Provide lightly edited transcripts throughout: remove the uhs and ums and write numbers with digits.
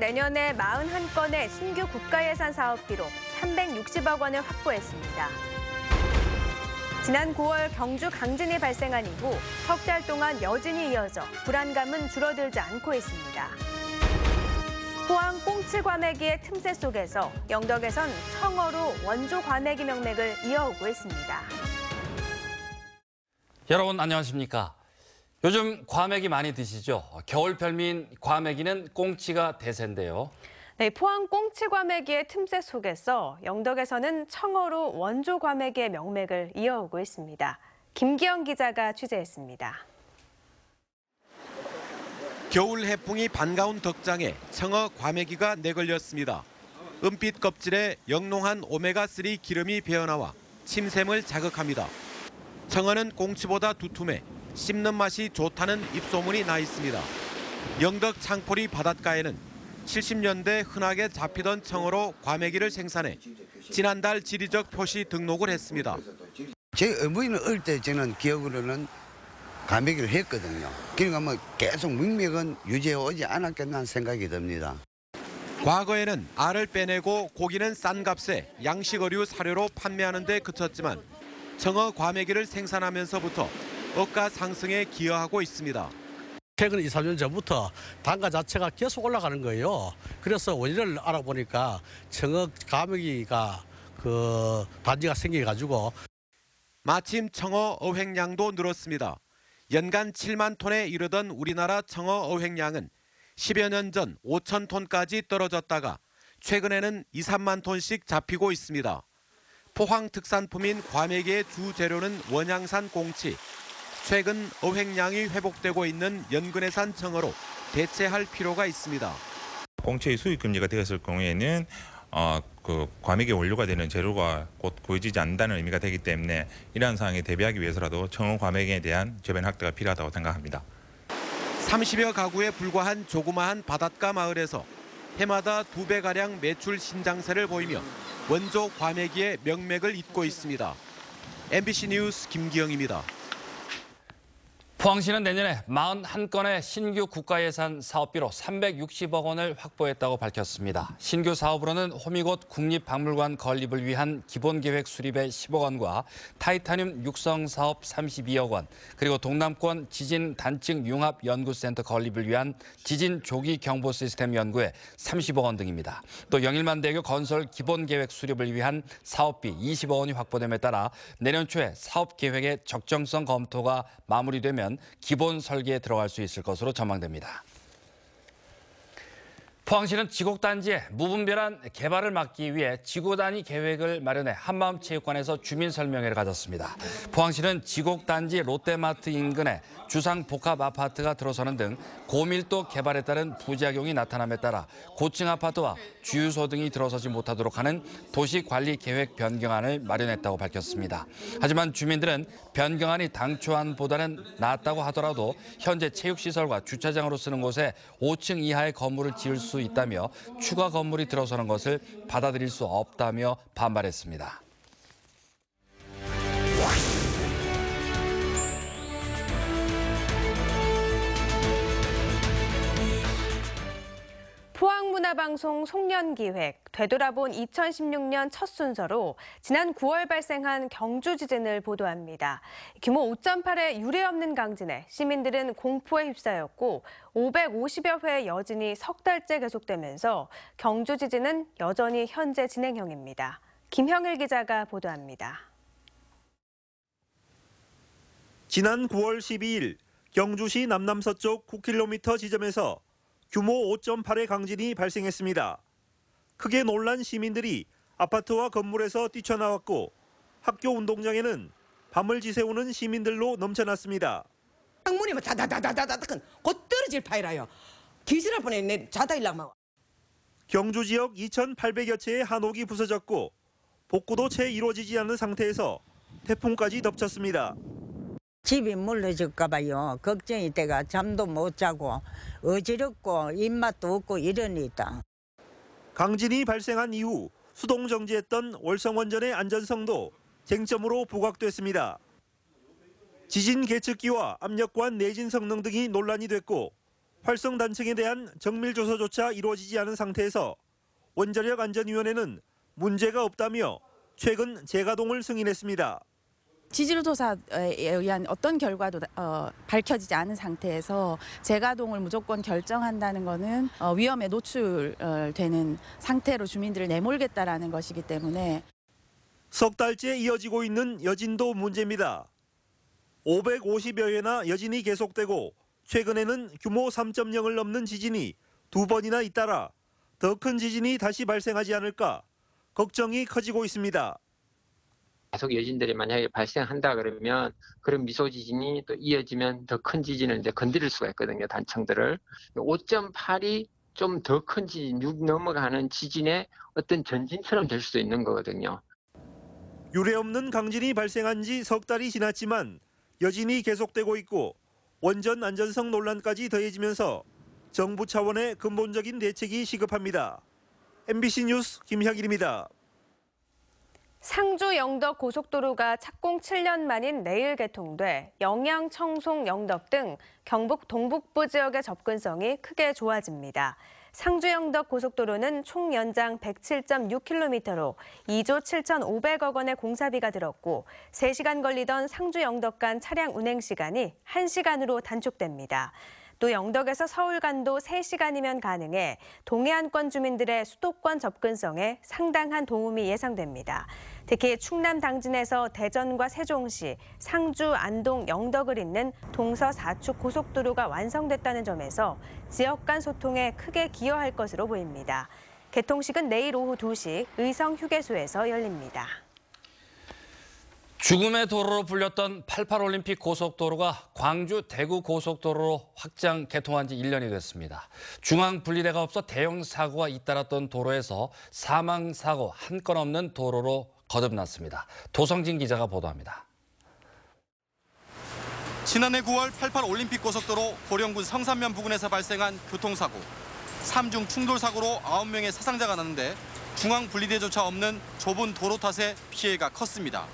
내년에 41건의 신규 국가예산 사업비로 360억 원을 확보했습니다. 지난 9월 경주 강진이 발생한 이후 석 달 동안 여진이 이어져 불안감은 줄어들지 않고 있습니다. 포항 꽁치 과메기의 틈새 속에서 영덕에선 청어로 원조 과메기 명맥을 이어오고 있습니다. 여러분 안녕하십니까? 요즘 과메기 많이 드시죠? 겨울 별미인 과메기는 꽁치가 대세인데요. 네, 포항 꽁치 과메기의 틈새 속에서 영덕에서는 청어로 원조 과메기의 명맥을 이어오고 있습니다. 김기영 기자가 취재했습니다. 겨울 해풍이 반가운 덕장에 청어 과메기가 내걸렸습니다. 은빛 껍질에 영롱한 오메가3 기름이 배어나와 침샘을 자극합니다. 청어는 꽁치보다 두툼해 씹는 맛이 좋다는 입소문이 나 있습니다. 영덕 창포리 바닷가에는 70년대 흔하게 잡히던 청어로 과메기를 생산해 지난달 지리적 표시 등록을 했습니다. 제 어머니는 어릴 때 저는 기억으로는 과메기를 했거든요. 그러니까 뭐 계속 명맥은 유지해 오지 않았겠나 하는 생각이 듭니다. 과거에는 알을 빼내고 고기는 싼 값에 양식 어류 사료로 판매하는 데 그쳤지만 청어 과메기를 생산하면서부터 억가 상승에 기여하고 있습니다. 최근 2, 3년 전부터 단가 자체가 계속 올라가는 거예요. 그래서 원인을 알아보니까 청어 과메기가 단지가 생겨가지고 마침 청어 어획량도 늘었습니다. 연간 7만 톤에 이르던 우리나라 청어 어획량은 10여 년 전 5천 톤까지 떨어졌다가 최근에는 2, 3만 톤씩 잡히고 있습니다. 포항 특산품인 과메기의 주 재료는 원양산 꽁치. 최근 어획량이 회복되고 있는 연근해산 청어로 대체할 필요가 있습니다. 꽁치의 수입 금지가 되었을 경우에는 과메기 원료가 되는 재료가 곧 구해지지 않는다는 의미가 되기 때문에 이러한 상황에 대비하기 위해서라도 청어 과메기에 대한 저변 확대가 필요하다고 생각합니다. 30여 가구에 불과한 조그마한 바닷가 마을에서 해마다 2배가량 매출 신장세를 보이며 원조 과메기의 명맥을 잇고 있습니다. MBC 뉴스 김기영입니다. 포항시는 내년에 41건의 신규 국가예산 사업비로 360억 원을 확보했다고 밝혔습니다. 신규 사업으로는 호미곶 국립박물관 건립을 위한 기본계획 수립에 10억 원과 타이타늄 육성 사업 32억 원, 그리고 동남권 지진 단층 융합 연구센터 건립을 위한 지진 조기 경보 시스템 연구에 30억 원 등입니다. 또 영일만대교 건설 기본계획 수립을 위한 사업비 20억 원이 확보됨에 따라 내년 초에 사업 계획의 적정성 검토가 마무리되면 기본 설계에 들어갈 수 있을 것으로 전망됩니다. 포항시는 지곡단지의 무분별한 개발을 막기 위해 지구 단위 계획을 마련해 한마음체육관에서 주민 설명회를 가졌습니다. 포항시는 지곡단지 롯데마트 인근에 주상 복합 아파트가 들어서는 등 고밀도 개발에 따른 부작용이 나타남에 따라 고층 아파트와 주유소 등이 들어서지 못하도록 하는 도시관리 계획 변경안을 마련했다고 밝혔습니다. 하지만 주민들은 변경안이 당초안보다는 낫다고 하더라도 현재 체육시설과 주차장으로 쓰는 곳에 5층 이하의 건물을 지을 수 있다며 추가 건물이 들어서는 것을 받아들일 수 없다며 반발했습니다. 포항문화방송 송년기획 되돌아본 2016년 첫 순서로 지난 9월 발생한 경주 지진을 보도합니다. 규모 5.8의 유례없는 강진에 시민들은 공포에 휩싸였고 550여 회의 여진이 석 달째 계속되면서 경주 지진은 여전히 현재 진행형입니다. 김형일 기자가 보도합니다. 지난 9월 12일 경주시 남남서쪽 9km 지점에서 규모 5.8의 강진이 발생했습니다. 크게 놀란 시민들이 아파트와 건물에서 뛰쳐나왔고 학교 운동장에는 밤을 지새우는 시민들로 넘쳐났습니다. 창문이 막 다다다다다다다큰 곧 떨어질 파이라요. 기절할 뻔했네. 자다 일어나면. 경주 지역 2,800여 채의 한옥이 부서졌고 복구도 채 이루어지지 않은 상태에서 태풍까지 덮쳤습니다. 집이 물러질까 봐요. 걱정이 돼가 잠도 못 자고 어지럽고 입맛도 없고 이러니다. 강진이 발생한 이후 수동 정지했던 월성원전의 안전성도 쟁점으로 부각됐습니다. 지진 계측기와 압력관 내진 성능 등이 논란이 됐고 활성 단층에 대한 정밀 조사조차 이루어지지 않은 상태에서 원자력 안전위원회는 문제가 없다며 최근 재가동을 승인했습니다. 지질조사에 의한 어떤 결과도 밝혀지지 않은 상태에서 재가동을 무조건 결정한다는 것은 위험에 노출되는 상태로 주민들을 내몰겠다라는 것이기 때문에 석 달째 이어지고 있는 여진도 문제입니다. 550여 회나 여진이 계속되고 최근에는 규모 3.0을 넘는 지진이 2번이나 잇따라 더 큰 지진이 다시 발생하지 않을까 걱정이 커지고 있습니다. 계속 여진들이 만약에 발생한다 그러면 그런 미소 지진이 또 이어지면 더 큰 지진을 이제 건드릴 수가 있거든요, 단층들을. 5.8이 좀 더 큰 지진, 6 넘어가는 지진의 어떤 전진처럼 될 수도 있는 거거든요. 유례 없는 강진이 발생한 지 석 달이 지났지만 여진이 계속되고 있고 원전 안전성 논란까지 더해지면서 정부 차원의 근본적인 대책이 시급합니다. MBC 뉴스 김혁일입니다. 상주 영덕 고속도로가 착공 7년 만인 내일 개통돼 영양, 청송, 영덕 등 경북 동북부 지역의 접근성이 크게 좋아집니다. 상주 영덕 고속도로는 총 연장 107.6km로 2조 7,500억 원의 공사비가 들었고 3시간 걸리던 상주 영덕 간 차량 운행 시간이 1시간으로 단축됩니다. 또 영덕에서 서울 간도 3시간이면 가능해 동해안권 주민들의 수도권 접근성에 상당한 도움이 예상됩니다. 특히 충남 당진에서 대전과 세종시, 상주, 안동, 영덕을 잇는 동서 4축 고속도로가 완성됐다는 점에서 지역 간 소통에 크게 기여할 것으로 보입니다. 개통식은 내일 오후 2시 의성 휴게소에서 열립니다. 죽음의 도로로 불렸던 88올림픽 고속도로가 광주 대구 고속도로로 확장 개통한 지 1년이 됐습니다. 중앙 분리대가 없어 대형 사고가 잇따랐던 도로에서 사망사고 한 건 없는 도로로 거듭났습니다. 도성진 기자가 보도합니다. 지난해 9월 88올림픽 고속도로 고령군 성산면 부근에서 발생한 교통사고. 3중 충돌 사고로 9명의 사상자가 났는데 중앙 분리대조차 없는 좁은 도로 탓에 피해가 컸습니다.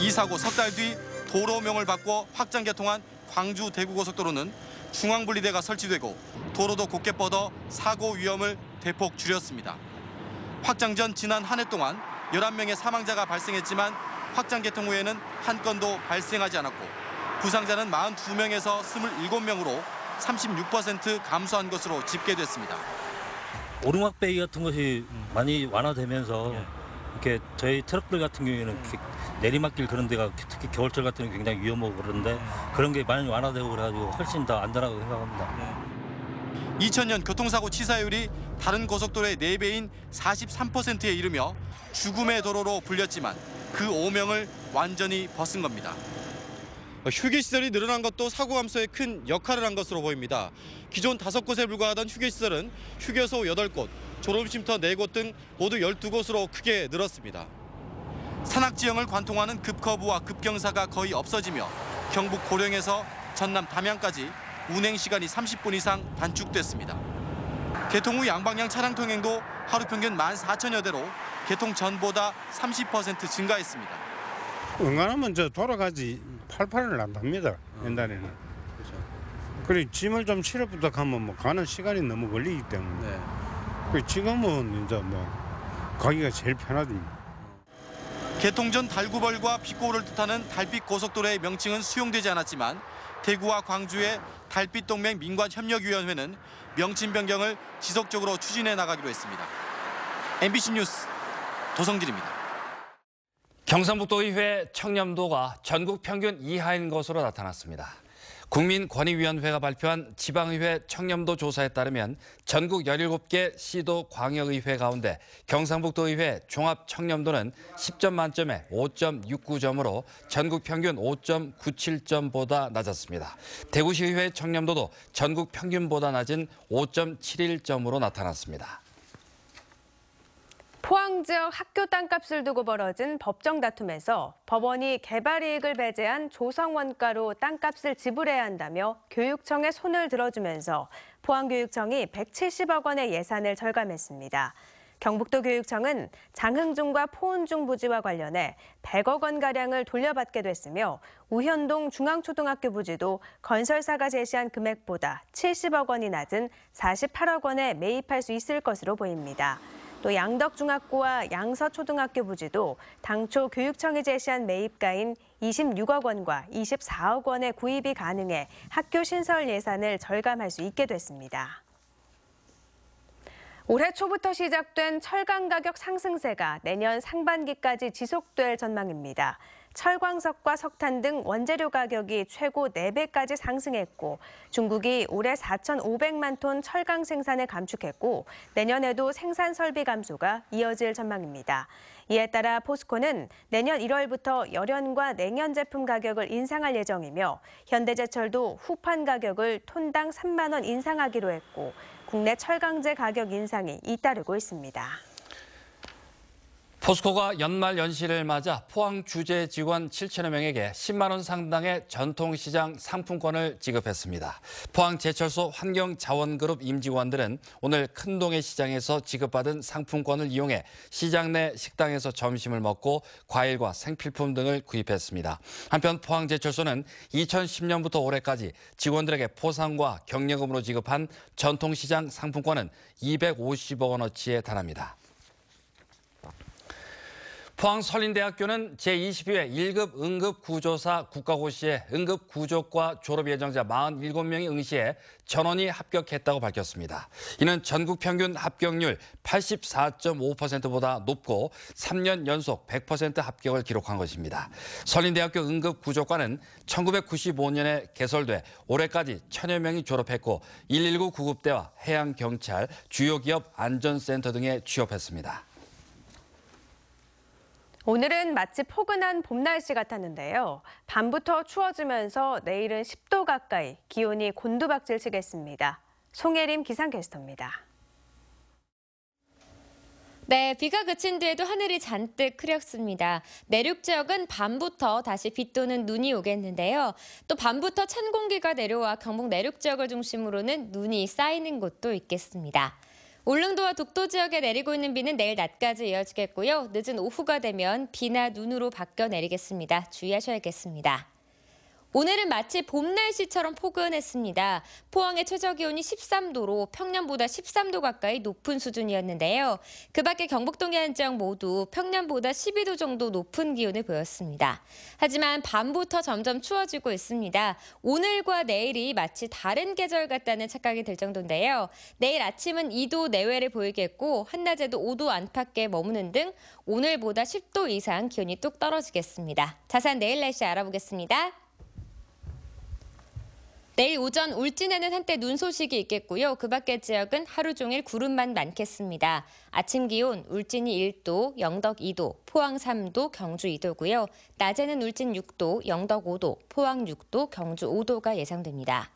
이 사고 석 달 뒤 도로명을 바꿔 확장 개통한 광주 대구 고속도로는 중앙 분리대가 설치되고 도로도 곧게 뻗어 사고 위험을 대폭 줄였습니다. 확장 전 지난 한 해 동안 11명의 사망자가 발생했지만 확장 개통 후에는 한 건도 발생하지 않았고 부상자는 42명에서 27명으로 36% 감소한 것으로 집계됐습니다. 오르막배기 같은 것이 많이 완화되면서 이렇게 저희 트럭들 같은 경우에는 내리막길 그런 데가 특히 겨울철 같은 게 굉장히 위험하고 그런데 그런 게 많이 완화되고 그래가지고 훨씬 더 안전하다고 생각합니다. 2000년 교통사고 치사율이 다른 고속도로의 4배인 43%에 이르며 죽음의 도로로 불렸지만 그 오명을 완전히 벗은 겁니다. 휴게시설이 늘어난 것도 사고 감소에 큰 역할을 한 것으로 보입니다. 기존 5곳에 불과하던 휴게시설은 휴게소 8곳, 졸업쉼터 4곳 등 모두 12곳으로 크게 늘었습니다. 산악지형을 관통하는 급커브와 급경사가 거의 없어지며 경북 고령에서 전남 담양까지 운행 시간이 30분 이상 단축됐습니다. 개통 후 양방향 차량 통행도 하루 평균 14,000여 대로 개통 전보다 30% 증가했습니다. 웬간하면 돌아가지 88을 안답니다. 옛날에는. 그렇죠. 그리고 짐을 좀 실어 부탁하면 가는 시간이 너무 걸리기 때문에. 지금은 이제 가기가 제일 편하죠. 개통 전 달구벌과 빛고울을 뜻하는 달빛 고속도로의 명칭은 수용되지 않았지만 대구와 광주의 달빛동맹 민관협력위원회는 명칭 변경을 지속적으로 추진해 나가기로 했습니다. MBC 뉴스 도성길입니다. 경상북도의회 청렴도가 전국 평균 이하인 것으로 나타났습니다. 국민권익위원회가 발표한 지방의회 청렴도 조사에 따르면 전국 17개 시도 광역의회 가운데 경상북도의회 종합 청렴도는 10점 만점에 5.69점으로 전국 평균 5.97점보다 낮았습니다. 대구시의회 청렴도도 전국 평균보다 낮은 5.71점으로 나타났습니다. 포항 지역 학교 땅값을 두고 벌어진 법정 다툼에서 법원이 개발 이익을 배제한 조성 원가로 땅값을 지불해야 한다며 교육청에 손을 들어주면서 포항교육청이 170억 원의 예산을 절감했습니다. 경북도 교육청은 장흥중과 포은중 부지와 관련해 100억 원가량을 돌려받게 됐으며 우현동 중앙초등학교 부지도 건설사가 제시한 금액보다 70억 원이 낮은 48억 원에 매입할 수 있을 것으로 보입니다. 또 양덕중학교와 양서초등학교 부지도 당초 교육청이 제시한 매입가인 26억 원과 24억 원의 구입이 가능해 학교 신설 예산을 절감할 수 있게 됐습니다. 올해 초부터 시작된 철강 가격 상승세가 내년 상반기까지 지속될 전망입니다. 철광석과 석탄 등 원재료 가격이 최고 4배까지 상승했고 중국이 올해 4,500만 톤 철강 생산을 감축했고 내년에도 생산 설비 감소가 이어질 전망입니다. 이에 따라 포스코는 내년 1월부터 열연과 냉연 제품 가격을 인상할 예정이며 현대제철도 후판 가격을 톤당 3만 원 인상하기로 했고 국내 철강제 가격 인상이 잇따르고 있습니다. 포스코가 연말 연시를 맞아 포항 주재 직원 7천여 명에게 10만 원 상당의 전통시장 상품권을 지급했습니다. 포항제철소 환경자원그룹 임직원들은 오늘 큰동해 시장에서 지급받은 상품권을 이용해 시장 내 식당에서 점심을 먹고 과일과 생필품 등을 구입했습니다. 한편 포항제철소는 2010년부터 올해까지 직원들에게 포상과 경력금으로 지급한 전통시장 상품권은 250억 원어치에 달합니다. 포항설린대학교는 제22회 1급 응급구조사 국가고시에 응급구조과 졸업 예정자 47명이 응시해 전원이 합격했다고 밝혔습니다. 이는 전국 평균 합격률 84.5%보다 높고 3년 연속 100% 합격을 기록한 것입니다. 설린대학교 응급구조과는 1995년에 개설돼 올해까지 1000여 명이 졸업했고 119 구급대와 해양경찰, 주요 기업 안전센터 등에 취업했습니다. 오늘은 마치 포근한 봄 날씨 같았는데요. 밤부터 추워지면서 내일은 10도 가까이 기온이 곤두박질 치겠습니다. 송예림 기상캐스터입니다. 네, 비가 그친 뒤에도 하늘이 잔뜩 흐렸습니다. 내륙 지역은 밤부터 다시 비 또는 눈이 오겠는데요. 또 밤부터 찬 공기가 내려와 경북 내륙 지역을 중심으로는 눈이 쌓이는 곳도 있겠습니다. 울릉도와 독도 지역에 내리고 있는 비는 내일 낮까지 이어지겠고요. 늦은 오후가 되면 비나 눈으로 바뀌어 내리겠습니다. 주의하셔야겠습니다. 오늘은 마치 봄 날씨처럼 포근했습니다. 포항의 최저기온이 13도로 평년보다 13도 가까이 높은 수준이었는데요. 그 밖에 경북 동해안 지역 모두 평년보다 12도 정도 높은 기온을 보였습니다. 하지만 밤부터 점점 추워지고 있습니다. 오늘과 내일이 마치 다른 계절 같다는 착각이 들 정도인데요. 내일 아침은 2도 내외를 보이겠고 한낮에도 5도 안팎에 머무는 등 오늘보다 10도 이상 기온이 뚝 떨어지겠습니다. 자세한 내일 날씨 알아보겠습니다. 내일 오전 울진에는 한때 눈 소식이 있겠고요. 그 밖의 지역은 하루 종일 구름만 많겠습니다. 아침 기온 울진이 1도, 영덕 2도, 포항 3도, 경주 2도고요. 낮에는 울진 6도, 영덕 5도, 포항 6도, 경주 5도가 예상됩니다.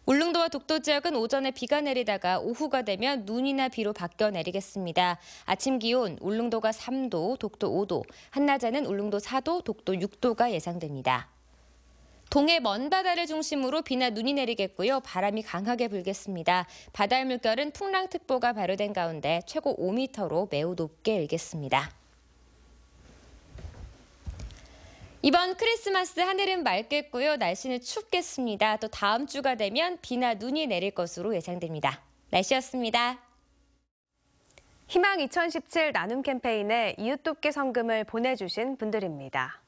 울릉도와 독도 지역은 오전에 비가 내리다가 오후가 되면 눈이나 비로 바뀌어 내리겠습니다. 아침 기온 울릉도가 3도, 독도 5도, 한낮에는 울릉도 4도, 독도 6도가 예상됩니다. 동해 먼바다를 중심으로 비나 눈이 내리겠고요. 바람이 강하게 불겠습니다. 바다의 물결은 풍랑특보가 발효된 가운데 최고 5m로 매우 높게 일겠습니다. 이번 크리스마스 하늘은 맑겠고요. 날씨는 춥겠습니다. 또 다음 주가 되면 비나 눈이 내릴 것으로 예상됩니다. 날씨였습니다. 희망 2017 나눔 캠페인에 이웃돕기 성금을 보내주신 분들입니다.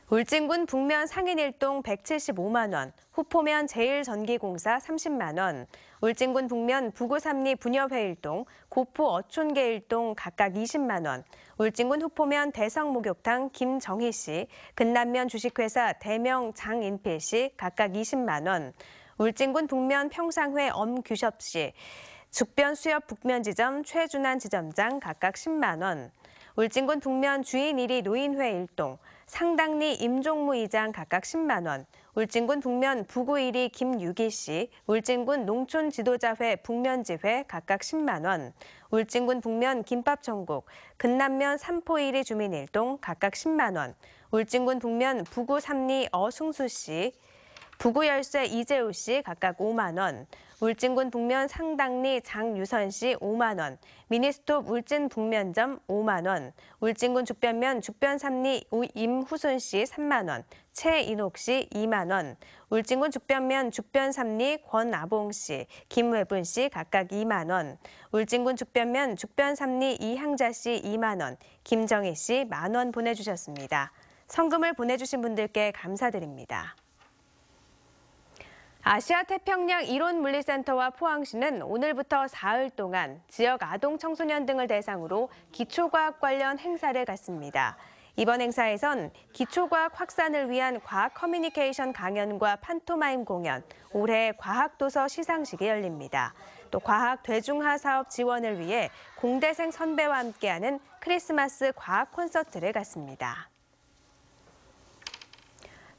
울진군 북면 상인 1동 175만 원, 후포면 제일전기공사 30만 원, 울진군 북면 부구삼리 부녀회 1동, 고포 어촌계 1동 각각 20만 원, 울진군 후포면 대성목욕탕 김정희 씨, 근남면 주식회사 대명 장인필 씨 각각 20만 원, 울진군 북면 평상회 엄규섭 씨, 죽변 수협 북면지점 최준환 지점장 각각 10만 원, 울진군 북면 주인 1위 노인회 1동, 상당리 임종무 이장 각각 10만 원, 울진군 북면 부구 1위 김유기 씨, 울진군 농촌지도자회 북면지회 각각 10만 원, 울진군 북면 김밥천국, 근남면 삼포 1위 주민 1동 각각 10만 원, 울진군 북면 부구 3리 어승수 씨, 부구열쇠 이재우 씨 각각 5만 원, 울진군 북면 상당리 장유선 씨 5만 원, 미니스톱 울진 북면점 5만 원, 울진군 죽변면 죽변삼리 임후순 씨 3만 원, 최인옥 씨 2만 원, 울진군 죽변면 죽변삼리 권아봉 씨, 김회분 씨 각각 2만 원, 울진군 죽변면 죽변삼리 이향자 씨 2만 원, 김정희 씨 1만 원 보내주셨습니다. 성금을 보내주신 분들께 감사드립니다. 아시아태평양 이론물리센터와 포항시는 오늘부터 사흘 동안 지역 아동 청소년 등을 대상으로 기초과학 관련 행사를 갖습니다. 이번 행사에선 기초과학 확산을 위한 과학 커뮤니케이션 강연과 판토마임 공연, 올해 과학도서 시상식이 열립니다. 또 과학 대중화 사업 지원을 위해 공대생 선배와 함께하는 크리스마스 과학 콘서트를 갖습니다.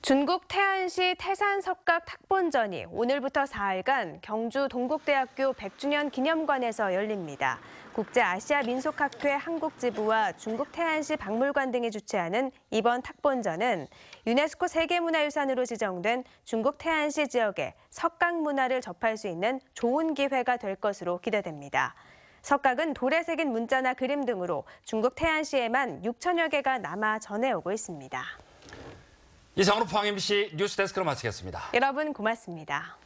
중국 태안시 태산석각 탁본전이 오늘부터 4일간 경주 동국대학교 100주년 기념관에서 열립니다. 국제아시아민속학회 한국지부와 중국 태안시 박물관 등이 주최하는 이번 탁본전은 유네스코 세계문화유산으로 지정된 중국 태안시 지역의 석각 문화를 접할 수 있는 좋은 기회가 될 것으로 기대됩니다. 석각은 돌에 새긴 문자나 그림 등으로 중국 태안시에만 6천여 개가 남아 전해오고 있습니다. 이상으로 포항 MBC 뉴스데스크로 마치겠습니다. 여러분 고맙습니다.